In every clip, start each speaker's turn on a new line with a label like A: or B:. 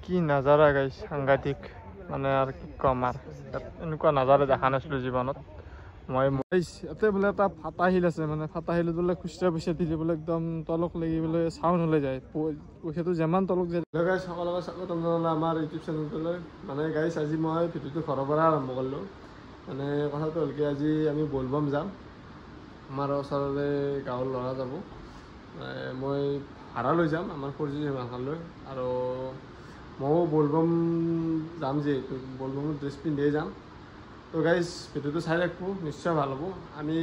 A: কি নাজাৰা গাইছ সাংঘাতিক মানে আৰু কি কম আৰু এনেকুৱা নাজাৰা দেখা নাছিলোঁ জীৱনত মই ইয়াতে বোলে এটা ফাটা শিল আছে মানে ফাটা শিলত বোলে খুচৰা পইচা দিলে বোলে একদম তলক লাগি বোলে চাউণ্ড হ'লে যায় পইচাটো যিমান তলক যায় গাইছ সকলোকে স্বাগতম জনালোঁ আমাৰ ইউটিউব চেনেলটোলৈ মানে গাইছ আজি মই ভিডিঅ'টো ঘৰৰ পৰা আৰম্ভ কৰিলোঁ মানে কথাটো হ'ল কি আজি আমি বলবম যাম আমাৰ ওচৰৰে গাঁৱৰ ল'ৰা যাব মই ভাড়া লৈ যাম আমাৰ ফৰ্জি মাখালৈ আৰু ময়ো বলবম যাম যিহেতু বলবমত ড্ৰেছ পিন্ধিয়ে যাম তো গাইজ ভিডিঅ'টো চাই ৰাখোঁ নিশ্চয় ভাল হ'ব আমি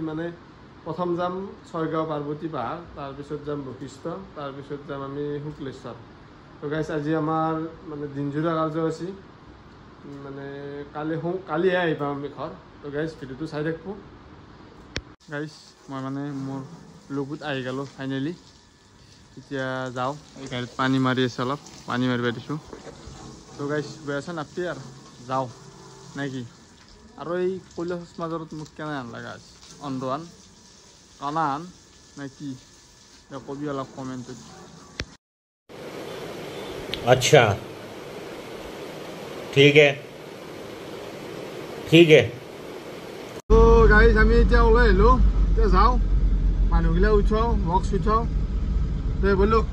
A: মানে প্ৰথম যাম ছয়গাঁও পাৰ্বতী পাহাৰ তাৰপিছত যাম বশিষ্ঠ তাৰপিছত যাম আমি শুক্লেশ্বৰ তো গাইজ আজি আমাৰ মানে দিনজোৰা কাৰ্যসূচী মানে কালিহে আহি পাম আমি ঘৰ তো গাইজ ভিডিঅ'টো চাই ৰাখোঁ গাইজ মই মানে মোৰ লগত আহি গ'লোঁ ফাইনেলি এতিয়া যাওঁ এই গাড়ীত পানী মাৰি আছে অলপ পানী মাৰিব দিছোঁ তো গাইজ গৈ আছে নাপি আৰু যাওঁ নে কি আৰু এই কৈলাশ মাজৰত মোক কেনে লগা আছে অন্ধৱান কানান নে কি কবি অলপ কমেণ্টত
B: আচ্ছা ঠিক হে
A: তো গাইজ আমি এতিয়া ওলাই আহিলোঁ এতিয়া যাওঁ মানুহগিলা উঠাওঁ বক্স উঠাওঁ দে বলুক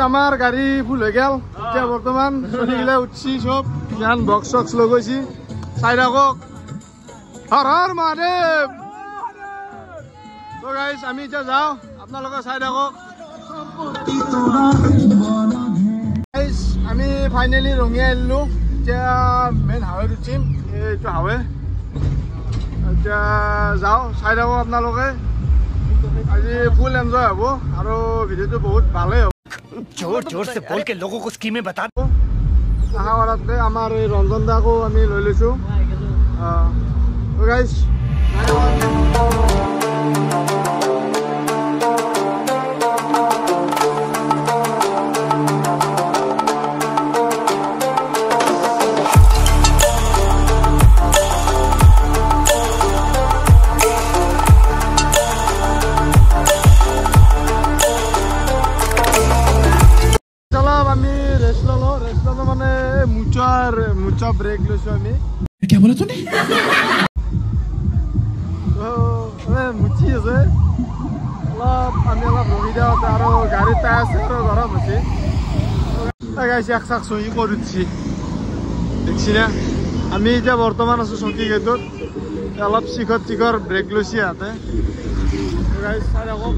A: আমাৰ গাড়ী ফুল হৈ গেল এতিয়া বৰ্তমান চলিগিলা উঠছি চব ইমান বক্স চক্স লগাইছি চাই থাকক হৰ হৰ মহাদেৱ তো গাইজ আমি এতিয়া যাওঁ আপোনালোকে চাই থাকক গাইজ আমি ফাইনেলি ৰঙিয়াই আহিলোঁ এতিয়া মেইন হাৱেত উঠিম এইটো হাৱে এতিয়া যাওঁ চাই থাকক আপোনালোকে আজি ফুল এনজয় হ'ব আৰু ভিডিঅ'টো বহুত ভালেই হ'ব
B: जोर से बोल के लोगों को स्कीमें बता
A: আশা কৰাতকৈ আমাৰ এই ৰঞ্জন দাকো আমি লৈ লৈছোঁ গাইজ मुचा ब्रेक লৈছো আমি
B: क्या बोला तूने
A: মুচি আছে অলপ আমি অলপ ৰখি যাওঁ আৰু গাড়ী টায়াৰ আছে আৰু গৰম হৈছে গাইছে এক চাক চহী কৰিছি দেখছি না আমি এতিয়া বৰ্তমান আছোঁ চকী গেটত অলপ চিখৰ ব্ৰেক লৈছে ইয়াতে গাইছ চাই থাকক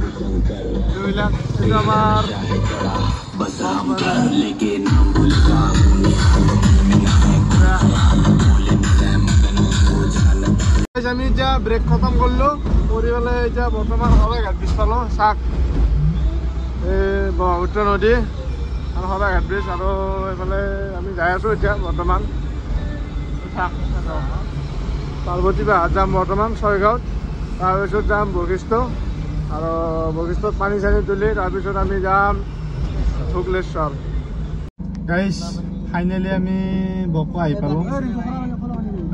A: এইবিলাক এইটো আমাৰ আমি এতিয়া ব্ৰেক খতম কৰিলোঁ কৰি পেলাই এতিয়া বৰ্তমান সবাই ঘাট ব্ৰিজ পালোঁ চাক এই ব্ৰহ্মপুত্ৰ নদী আৰু সবাই ঘাট ব্ৰিজ আৰু এইফালে আমি যাই আছোঁ এতিয়া বৰ্তমান চাক পাৰ্বতী পাহাৰ যাম বৰ্তমান ছয়গাঁৱত তাৰপিছত যাম বশিষ্ঠ আৰু বশিষ্ঠত পানী চানী তুলি তাৰপিছত আমি যাম শুক্লেশ্বৰ গাইজ ফাইনেলি আমি বকো আহি পালোঁ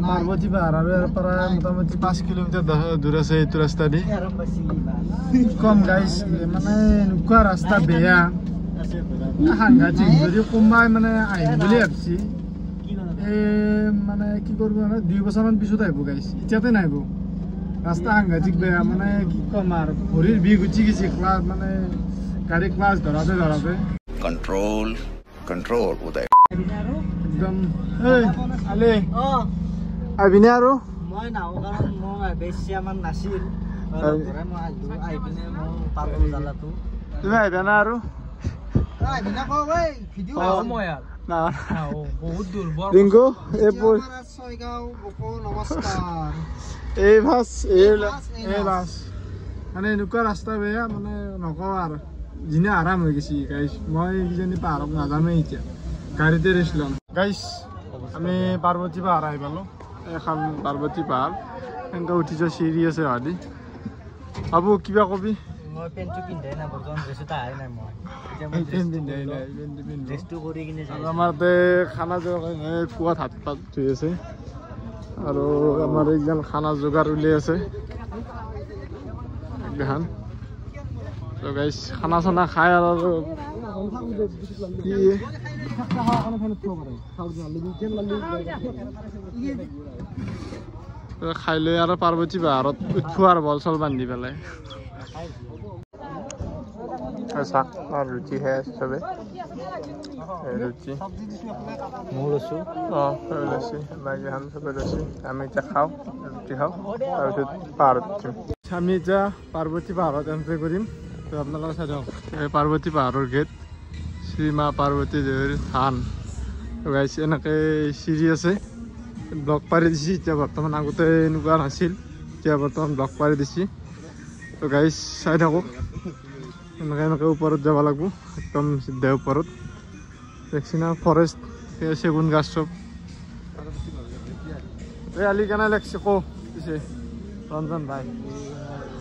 A: পাৰ্বতী পাহাৰ আৰু ইয়াৰ পৰা মোটামুটি 5 কিলোমিটাৰ দূৰ আছে এইটো ৰাস্তা দি কম গাইজ মানে এনেকুৱা ৰাস্তা বেয়া সাংঘাতিক যদি কোনোবাই মানে আহিম বুলি ভাবিছি এই মানে কি কৰিব মানে 2 বছৰমান পিছত আহিব গাইজ এতিয়াতে নাহিব ৰাস্তা সাংঘাতিক বেয়া মানে কি ক'ম আৰু ভৰিৰ বিষ উঠি গৈছে ক্লাছ মানে গাড়ী ক্লাছ ধৰাতে
B: कंट्रोल उदय
A: একদম এই আলে আহিবিনে আৰু
C: মই নাও কাৰণ মই বেছি আমাৰ নাছিল ঘৰে মই আহিপিনে মই পাৰ্বতী জালাটো
A: তুমি আহিবা না আৰু
C: আহিপিনে কওঁ ঐ ভিডিঅ' মই আৰু
A: না
C: বহুত দূৰ
A: ৰিংকু এইবোৰ
C: ছয়গাঁও বকো নমস্কাৰ
A: এই বাছ মানে এনেকুৱা ৰাস্তা বেয়া মানে নকওঁ আৰু যিনে আৰাম হৈ গৈছে গাইছ মই কিজানি পাহাৰত নাযামেই এতিয়া গাড়ীতে ৰেষ্ট ল'ম গাইছ আমি পাৰ্বতী পাহাৰ আহি পালোঁ এখন পাৰ্বতী পাহাৰ এনেকৈ উঠিছে চিৰি আছে হাদি ভাবো কিবা কবি
C: মই পেণ্টটো পিন্ধাই নাই বৰ্তমান ড্ৰেছটো আহাই নাই মই ড্ৰেছটো কৰি কিনে
A: আমাৰ খানা যোগাৰ কুৱাত হাত পাত ধুই আছে আৰু আমাৰ একজন খানা যোগাৰ উলিয়াই আছে একজন তো গাইছ খানা চানা খাই আৰু খাই লৈ আৰু পাৰ্বতী পাহাৰত উঠো আৰু বল চল বান্ধি পেলাই চাক আৰু ৰুটি খাই আছে চবে ৰুটি
C: মই লৈছো
A: লৈছে বাকীখন চবে লৈছে আমি এতিয়া খাওঁ ৰুটি খাওঁ তাৰপিছত পাহাৰত উঠিম আমি এতিয়া পাৰ্বতী পাহাৰত এণ্ট্ৰি কৰিম তো আপোনালোকে চাই দিয়ক এই পাৰ্বতী পাহাৰৰ গেট শ্ৰীমা পাৰ্বতী দেৱীৰ থান গাইছে এনেকৈ চিৰি আছে ব্লক পাৰি দিছে এতিয়া বৰ্তমান আগতে এনেকুৱা নাছিল এতিয়া বৰ্তমান ব্লক পাৰি দিছে তো গাইছ চাই থাকক এনেকৈ ওপৰত যাব লাগিব একদম চিধা ওপৰত দেখছি না ফৰেষ্ট চেগুন গাছ চব এই আলি কেনে লাগছে কো পিছে ৰঞ্জন ভাই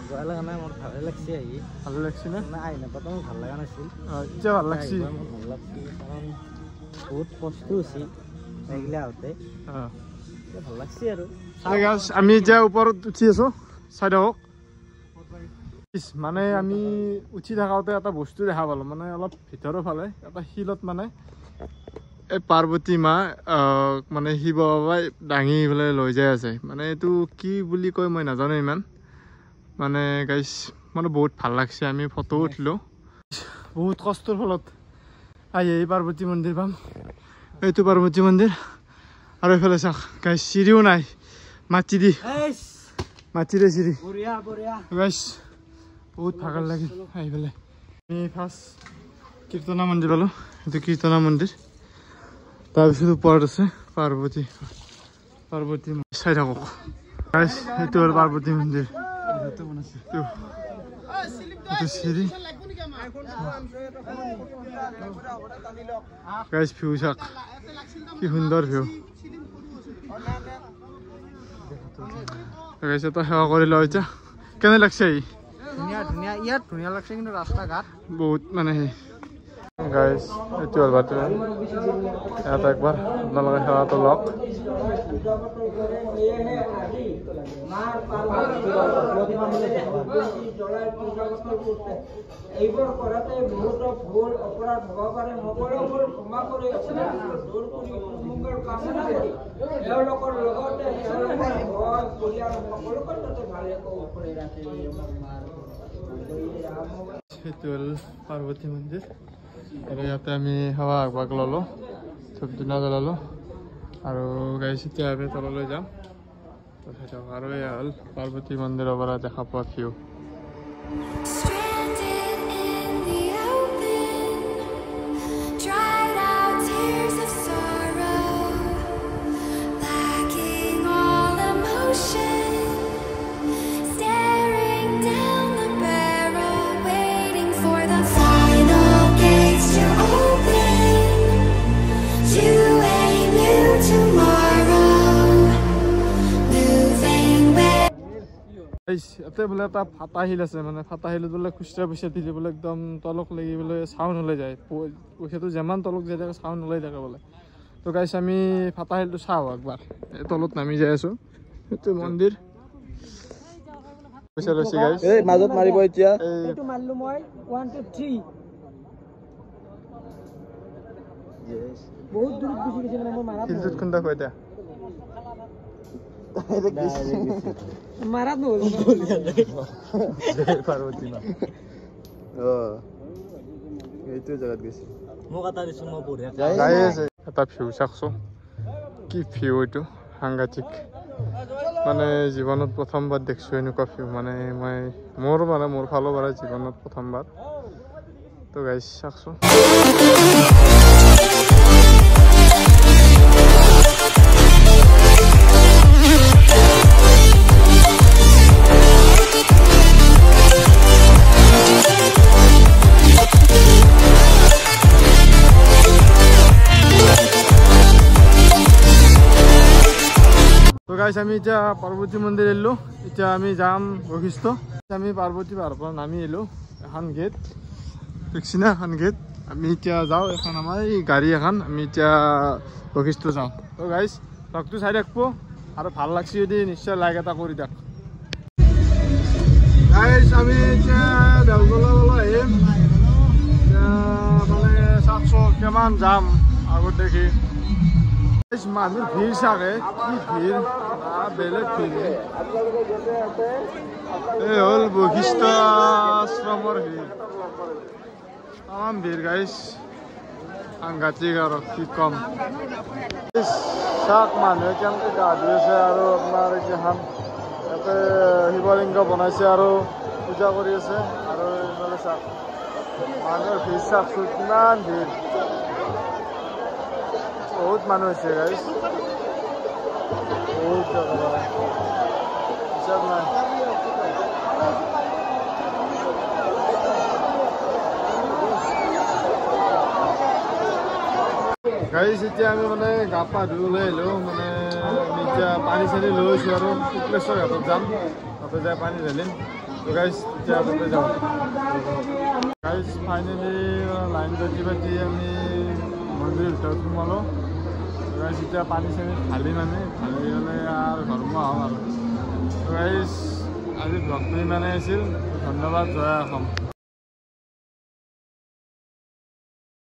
C: যোৱা লগা নাই মোৰ ভালে লাগছে আহি
A: ভালে লাগছে না
C: আহি নাপাতো মোৰ ভাল লগা নাছিল
A: এতিয়া ভাল লাগছে
C: মোৰ ভাল লাগছে কাৰণ বহুত কষ্ট হৈছে এইগিলা আহোঁতে ভাল লাগছে আৰু
A: আমি এতিয়া ওপৰত উঠি আছো চাই থাকক মানে আমি উঠি থাকোঁতে এটা বস্তু দেখা পালোঁ মানে অলপ ভিতৰৰ ফালে এটা শিলত মানে এই পাৰ্বতী মা মানে শিৱ বাবাই দাঙি পেলাই লৈ যাই আছে মানে এইটো কি বুলি কয় মই নাজানো ইমান মানে গাইছ মানে বহুত ভাল লাগছে আমি ফটো উঠিলোঁ বহুত কষ্টৰ ফলত আহি এই পাৰ্বতী মন্দিৰ পাম এইটো পাৰ্বতী মন্দিৰ আৰু এইফালে চাওক গাইছ চিৰিও নাই মাটিৰে চিৰি গাইছ বহুত ভাগৰ লাগিল আহি পেলাই আমি ফাৰ্ষ্ট কীৰ্তনা মন্দিৰ পালোঁ এইটো কীৰ্তনা মন্দিৰ তাৰপিছত ওপৰত আছে পাৰ্বতী চাই থাকক গাইছ এইটো হ'ল পাৰ্বতী মন্দিৰ এইটো চিৰি গাইছ ভিউ চাওক কি সুন্দৰ ভিউ গাইছ এটা সেৱা কৰি লওঁ এতিয়া কেনে লাগছে আহি
C: ধুনীয়া ইয়াত ধুনীয়া লাগছে কিন্তু ৰাস্তা ঘাট
A: বহুত মানে গাইছ এইটো হ'ল বাটৰুম ইয়াত একবাৰ আপোনালোকে সেৱাটো লওক
D: এইবোৰ কৰাতে বহুত ভুল অপৰাধ হ'ব পাৰে সকলোবোৰ ক্ষমা কৰি দূৰ কৰি মংগল কামনা কৰি তেওঁলোকৰ লগতে তেওঁলোকৰ ঘৰ পৰিয়াল সকলোকে যাতে ভালে কৰি ৰাখে
A: সেইটো হ'ল পাৰ্বতী মন্দিৰ আৰু ইয়াতে আমি সেৱা আগভাগ ল'লোঁ ধূপ ধূনা জ্বলালোঁ আৰু গাইছ এতিয়া আমি তললৈ যাম আৰু এয়া হ'ল পাৰ্বতী মন্দিৰৰ পৰা দেখা পোৱা ভিউ ইয়াতে বোলে এটা ফাটা শিল আছে মানে ফাটা শিলত বোলে খুচৰা পইচা দিলে বোলে একদম তলক লাগি বোলে চাউন ওলাই যায় পইচাটো যিমান তলক যাই থাকে চাউন ওলাই থাকে বোলে তো গাইছ আমি ফাটা শিলটো চাওঁ একবাৰ তলত নামি যাই আছোঁ সেইটো মন্দিৰ পইচা লৈছে গাইছ
C: এই মাজত মাৰিব এতিয়া
D: এইটো মাৰিলোঁ মই 1 2 3 বহুত দূৰত গুচি গৈছে মানে মই মাৰা
A: শিলটোত খুন্দা খুৱাই দিয়া
D: মাৰাত নহ'ল
A: পাৰ্বতী মা এইটো জেগাত গৈছে
C: মোক এটা দিছোঁ মই বঢ়িয়া
A: যাই আছে এটা ভিউ চাওকচোন কি ভিউ এইটো সাংঘাতিক মানে জীৱনত প্ৰথমবাৰ দেখিছোঁ এনেকুৱা ভিউ মানে মোৰ ফালৰ পৰা জীৱনত প্ৰথমবাৰ তো গাইছ চাওকচোন গাইছ আমি এতিয়া পাৰ্বতী মন্দিৰ এৰিলোঁ এতিয়া আমি যাম বশিষ্ঠ আমি পাৰ্বতী পাহাৰৰ পৰা নামি আহিলোঁ এখন গেট দেখছি না এখন গেট আমি এতিয়া যাওঁ এখন আমাৰ এই গাড়ী এখন আমি এতিয়া বশিষ্ঠ যাওঁ তো গাইছ লগটো চাই থাকিব আৰু ভাল লাগছে যদি নিশ্চয় লাইক এটা কৰি দিয়ক গাইছ আমি এতিয়া দেওগলা আহিম মানে কিমান যাম আগত দেখি মানুহৰ ভিৰ চাগে কি ভিৰ বেলেগ ভিৰ এই হ'ল বশিষ্ঠ আশ্ৰমৰ ভিৰ তামাম ভিৰ গাইছ সাংঘাতিক আৰু কি কম চাওক মানুহে কেনেকৈ গা ধুই আছে আৰু আপোনাৰ এইখন ইয়াতে শিৱলিংগ বনাইছে আৰু পূজা কৰি আছে আৰু এইফালে চাওক মানুহৰ ভিৰ চাওকচোন কিমান ভিৰ বহুত মানুহ হৈছে গাইছ বহুত হিচাপ নাই গাইছ এতিয়া আমি মানে গা পা ধুই ওলাই আহিলোঁ মানে আমি এতিয়া পানী চানী লৈ আছোঁ আৰু শুক্লেশ্বৰ ঘাটত যাম তাতে যাই পানী ঢালিম তো গাইছ এতিয়া তাতে যাওঁ গাইছ ফাইনেলি লাইন বাজি বাজি আমি মন্দিৰৰ ভিতৰত সোমালোঁ গাইছ এতিয়া পানী চানী ঢালিম আমি ঢালি হ'লে আৰু ঘৰমুৱা হ'ম আৰু গাইছ আজি ব্লগটো ইমানেই আছিল ধন্যবাদ জয় অসম।